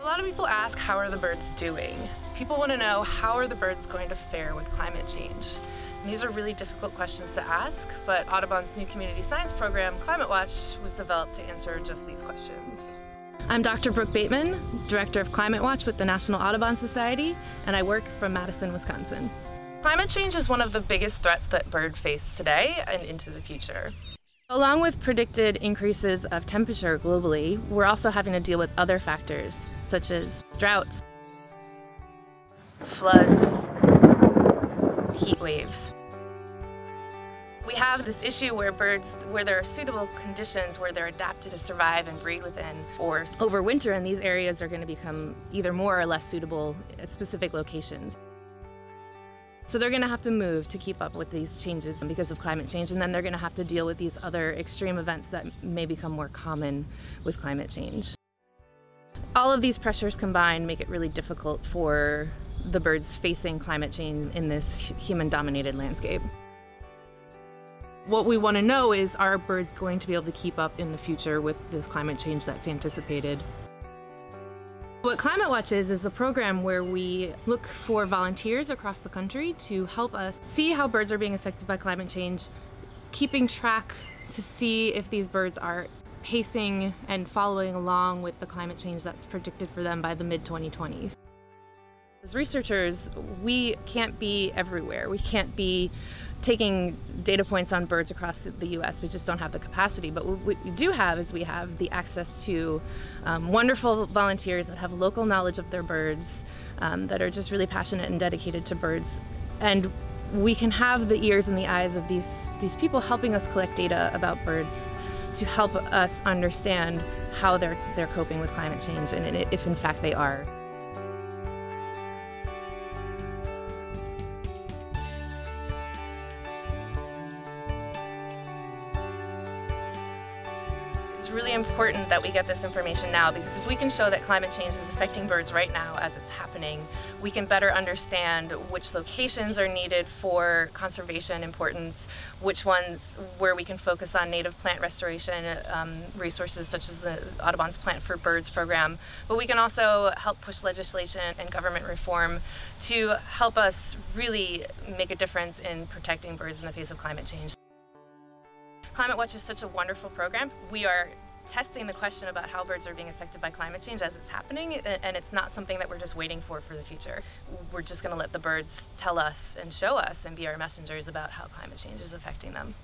A lot of people ask, how are the birds doing? People want to know, how are the birds going to fare with climate change? And these are really difficult questions to ask, but Audubon's new community science program, Climate Watch, was developed to answer just these questions. I'm Dr. Brooke Bateman, Director of Climate Watch with the National Audubon Society, and I work from Madison, Wisconsin. Climate change is one of the biggest threats that birds face today and into the future. Along with predicted increases of temperature globally, we're also having to deal with other factors, such as droughts, floods, heat waves. We have this issue where birds, where there are suitable conditions, where they're adapted to survive and breed within, or overwinter in these areas are going to become either more or less suitable at specific locations. So they're going to have to move to keep up with these changes because of climate change, and then they're going to have to deal with these other extreme events that may become more common with climate change. All of these pressures combined make it really difficult for the birds facing climate change in this human-dominated landscape. What we want to know is, are birds going to be able to keep up in the future with this climate change that's anticipated? What Climate Watch is a program where we look for volunteers across the country to help us see how birds are being affected by climate change, keeping track to see if these birds are pacing and following along with the climate change that's predicted for them by the mid-2020s. As researchers, we can't be everywhere. We can't be taking data points on birds across the US. We just don't have the capacity. But what we do have is we have the access to wonderful volunteers that have local knowledge of their birds, that are just really passionate and dedicated to birds. And we can have the ears and the eyes of these people helping us collect data about birds to help us understand how they're coping with climate change, and if in fact they are. It's really important that we get this information now, because if we can show that climate change is affecting birds right now as it's happening, we can better understand which locations are needed for conservation importance, which ones where we can focus on native plant restoration resources such as the Audubon's Plant for Birds program. But we can also help push legislation and government reform to help us really make a difference in protecting birds in the face of climate change. Climate Watch is such a wonderful program. We are testing the question about how birds are being affected by climate change as it's happening, and it's not something that we're just waiting for the future. We're just going to let the birds tell us and show us and be our messengers about how climate change is affecting them.